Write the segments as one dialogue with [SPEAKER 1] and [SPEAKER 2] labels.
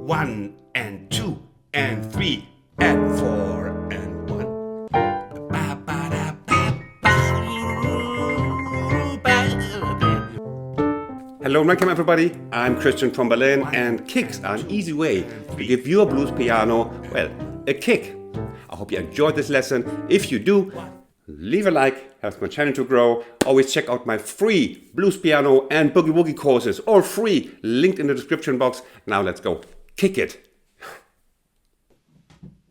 [SPEAKER 1] 1 and 2 and 3 and 4 and 1. Hello and welcome everybody, I'm Christian from Berlin, and kicks are an easy way to give your blues piano, well, a kick. I hope you enjoyed this lesson. If you do, leave a like, helps my channel to grow. Always check out my free blues piano and boogie woogie courses, all free, linked in the description box. Now let's go kick it.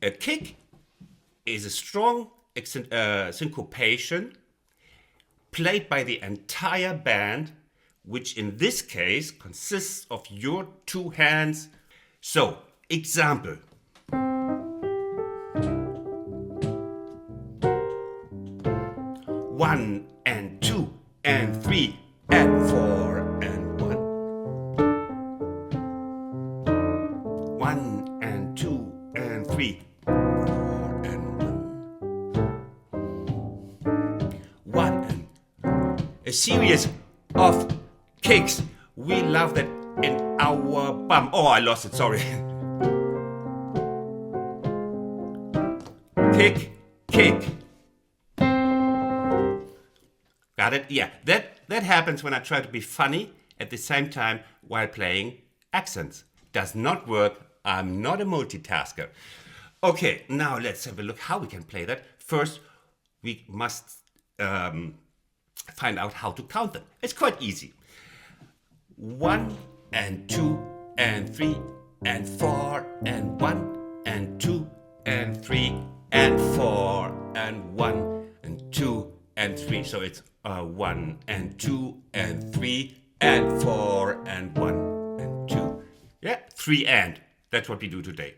[SPEAKER 1] A kick is a strong syncopation played by the entire band, which in this case consists of your two hands. So, example. One and two and three and four and one. One and two and three, four and one. One and a series of kicks. We love that in our bum. Oh, I lost it, sorry. Kick, kick. Got it? Yeah, that happens when I try to be funny at the same time while playing accents. Does not work. I'm not a multitasker. Okay, now let's have a look how we can play that. First, we must find out how to count them. It's quite easy. 1 and 2 and 3 and 4 and 1 and 2 and 3 and 4 and 1 and 2 and 3. So it's 1 and 2 and 3 and 4 and 1 and 2. Yeah, 3 and. That's what we do today.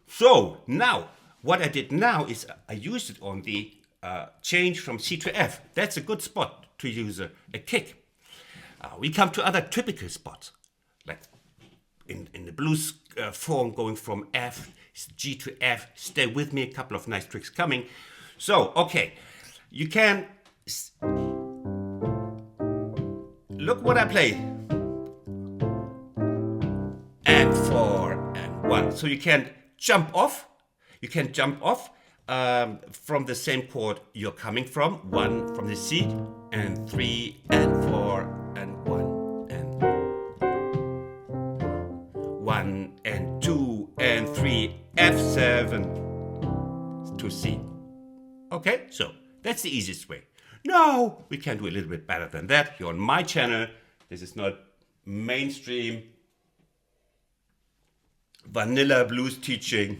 [SPEAKER 1] So now, what I did now is I used it on the change from C to F. That's a good spot to use a kick. We come to other typical spots, like in the blues form, going from F, G to F. Stay with me, a couple of nice tricks coming. So, okay, you can look what I play. And 4 and 1. So you can jump off. You can jump off from the same chord you're coming from. 1 from the C, and 3 and 4 and 1 and 1 and 2 and 3 F7 to C. Okay, so that's the easiest way. No, we can do a little bit better than that. You're on my channel. This is not mainstream vanilla blues teaching.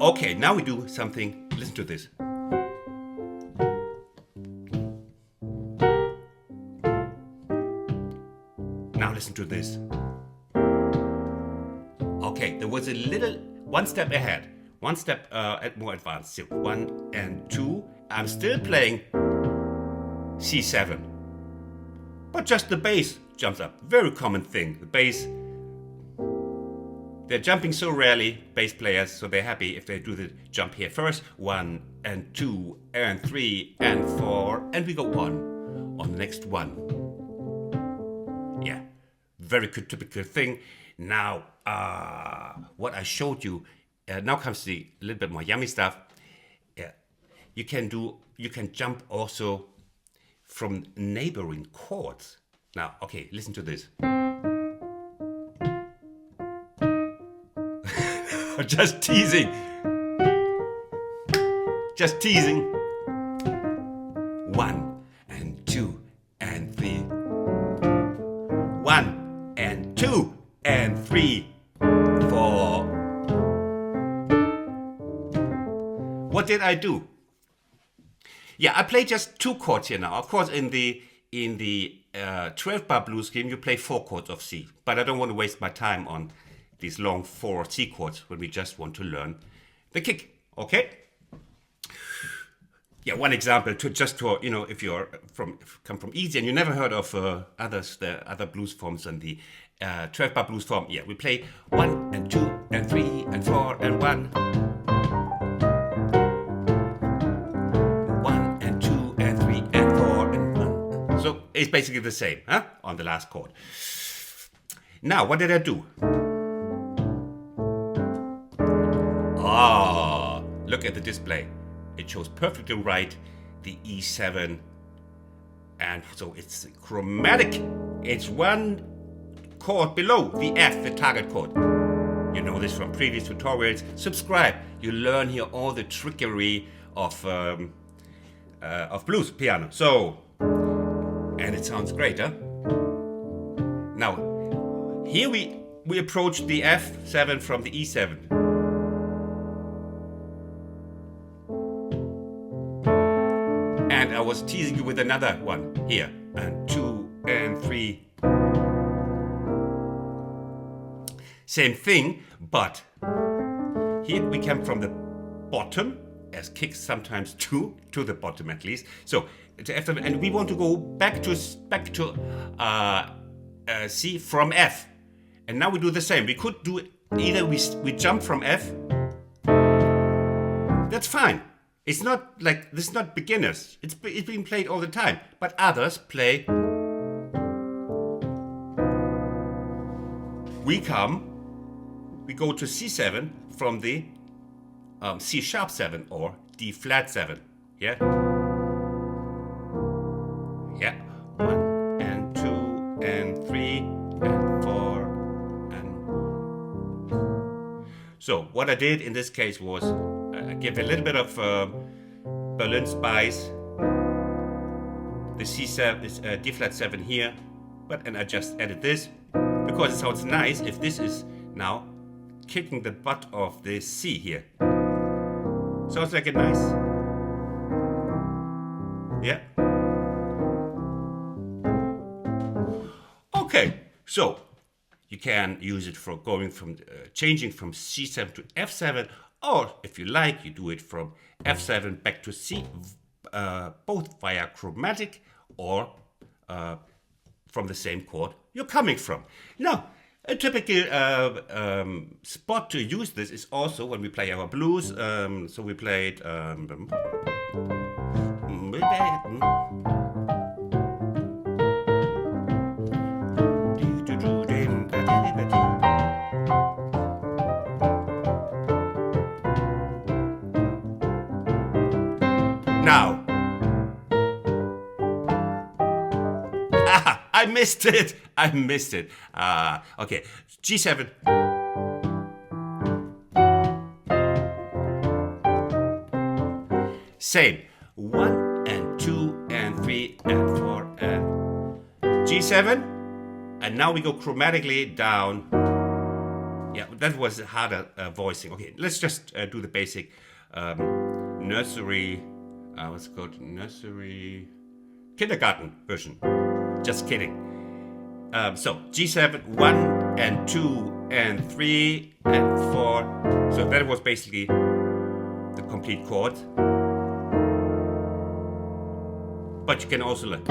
[SPEAKER 1] Okay, now we do something. Listen to this. Now listen to this. Okay, there was a little one step ahead, one step more advanced. So 1 and 2. I'm still playing C7, but just the bass jumps up. Very common thing. The bass. They're jumping so rarely, bass players, so they're happy if they do the jump here first. 1 and 2 and 3 and 4, and we go on the next one. Yeah, very good typical thing. Now, what I showed you, now comes the little bit more yummy stuff. Yeah, you can jump also from neighboring chords. Now, okay, listen to this. Just teasing. Just teasing. 1 and 2 and 3. 1 and 2 and 3, 4. What did I do? Yeah, I play just 2 chords here now. Of course, in the 12-bar blues scheme, you play 4 chords of C. But I don't want to waste my time on these long 4 C chords when we just want to learn the kick. Okay? Yeah, one example to if you're come from easy and you never heard of the other blues forms than the 12-bar blues form. Yeah, we play 1 and 2 and 3 and 4 and 1. 1 and 2 and 3 and 4 and 1. So it's basically the same, huh? On the last chord. Now, what did I do? Ah, look at the display. It shows perfectly right the E7, and so it's chromatic. It's one chord below the F, the target chord. You know this from previous tutorials. Subscribe. You learn here all the trickery of blues piano. So, and it sounds great, huh? Now, here we approach the F7 from the E7. And I was teasing you with another one here, and 2 and 3. Same thing, but here we come from the bottom, as kicks sometimes do, to the bottom at least. So to F7, and we want to go back to C from F, and now we do the same. We could do either we jump from F. That's fine. It's not like this is not beginners. It's being played all the time, but others play. We go to C7 from the C sharp 7 or D flat 7. Yeah? Yeah. 1 and 2 and 3 and 4 and. So, what I did in this case was give a little bit of Berlin spice. The C7 is D flat 7 here, and I just added this because it sounds nice if this is now kicking the butt of the C here. Sounds like a nice. Yeah. Okay, so you can use it for going from changing from C7 to F7, or if you like, you do it from F7 back to C, both via chromatic or from the same chord you're coming from. Now, a typical spot to use this is also when we play our blues. So we played. Now. I missed it. Okay, G7. Same. 1 and 2 and 3 and 4 and G7. And now we go chromatically down. Yeah, that was harder voicing. Okay, let's just do the basic nursery. What's it called? Nursery kindergarten version. Just kidding. So G7, 1 and 2 and 3 and 4. So that was basically the complete chord. But you can also look.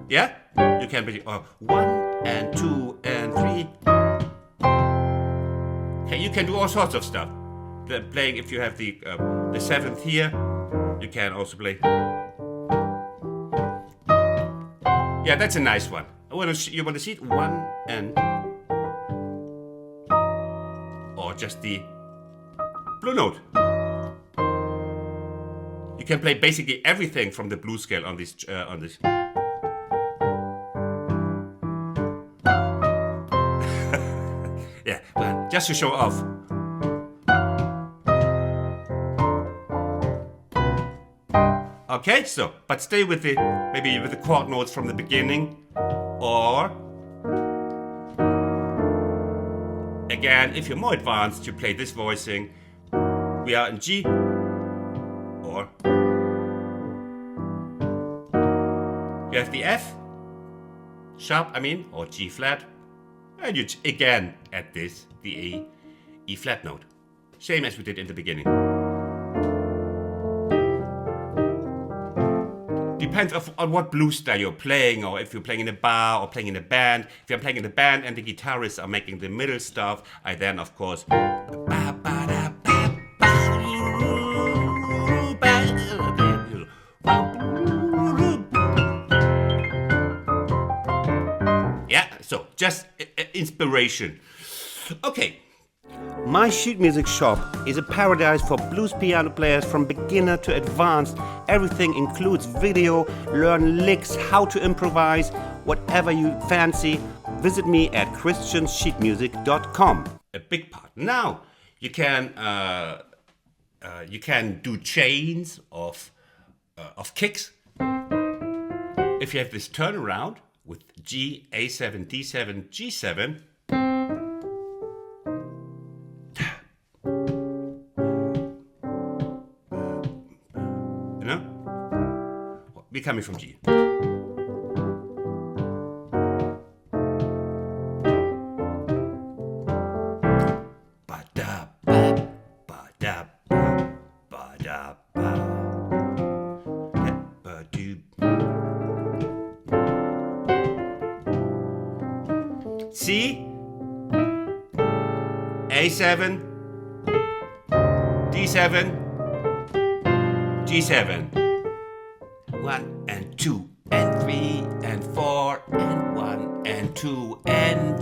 [SPEAKER 1] Yeah? You can be 1 and 2 and 3. Okay, you can do all sorts of stuff. Playing, if you have the 7th here, you can also play. Yeah, that's a nice one. You want to see it? 1 and. Or just the blue note. You can play basically everything from the blues scale on this. Yeah, well, just to show off. Okay, so, but stay with maybe with the chord notes from the beginning, or, again, if you're more advanced, you play this voicing. We are in G, or, you have the F, sharp, or G flat, and you again add this, the E flat note. Same as we did in the beginning. Depends on what blues style you're playing, or if you're playing in a bar or playing in a band. If I'm playing in a band and the guitarists are making the middle stuff, I then, of course, just inspiration. Okay. My sheet music shop is a paradise for blues piano players from beginner to advanced. Everything includes video, learn licks, how to improvise, whatever you fancy. Visit me at christiansheetmusic.com. A big part. Now you can do chains of kicks. If you have this turnaround with G, A7, D7, G7. You know? We're coming from G. C, A7, D7, G7. 1 and 2 and 3 and 4 and 1 and 2 and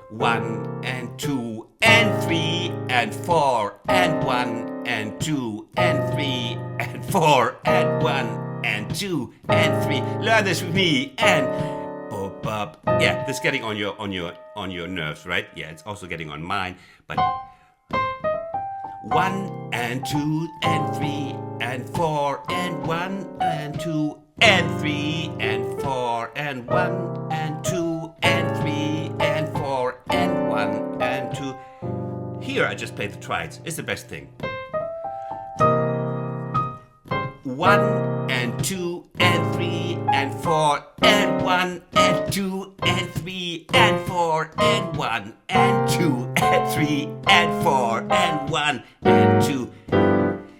[SPEAKER 1] 1 and 2 and 3 and 4 and 1 and 2 and 3 and 4 and 1 and 2 and 3. Learn this with me and bop. Yeah, this is getting on your nerves, right? Yeah, it's also getting on mine. But 1 and 2 and 3 and 4 and 1 and 2 and 3 and 4 and 1 and 2 and 3 and 4 and 1 and 2. Here I just play the triads. It's the best thing. 1 and 2 and 3 and 4 and 1 and 2 and 3 and 4 and 1 and 2 and 3 and 4 and 1 and 2.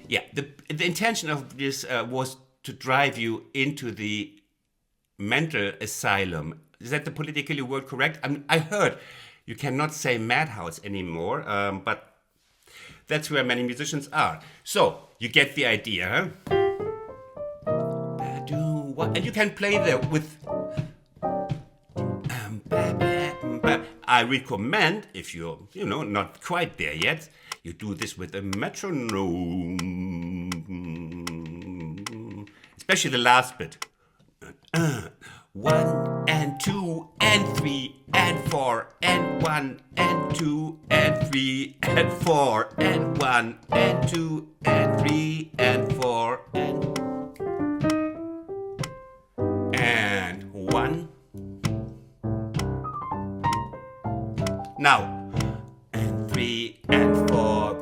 [SPEAKER 1] Yeah, the intention of this was to drive you into the mental asylum. Is that the politically word correct? I heard you cannot say madhouse anymore, but that's where many musicians are. So, you get the idea, huh? And you can play there with... I recommend, if you're, not quite there yet, you do this with a metronome. Especially the last bit. 1 and 2 and 3 and 4 and 1 and 2 and 3 and 4 and 1 and 2 and 3 and 4 and 1. Now, and 3 and 4.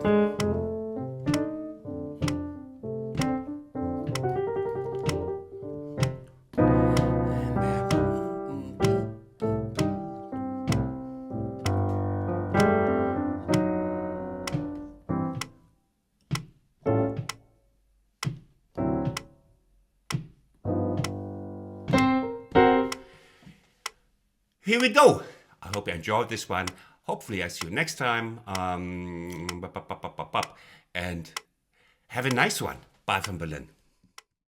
[SPEAKER 1] Here we go. I hope you enjoyed this one. Hopefully I see you next time. And have a nice one. Bye from Berlin.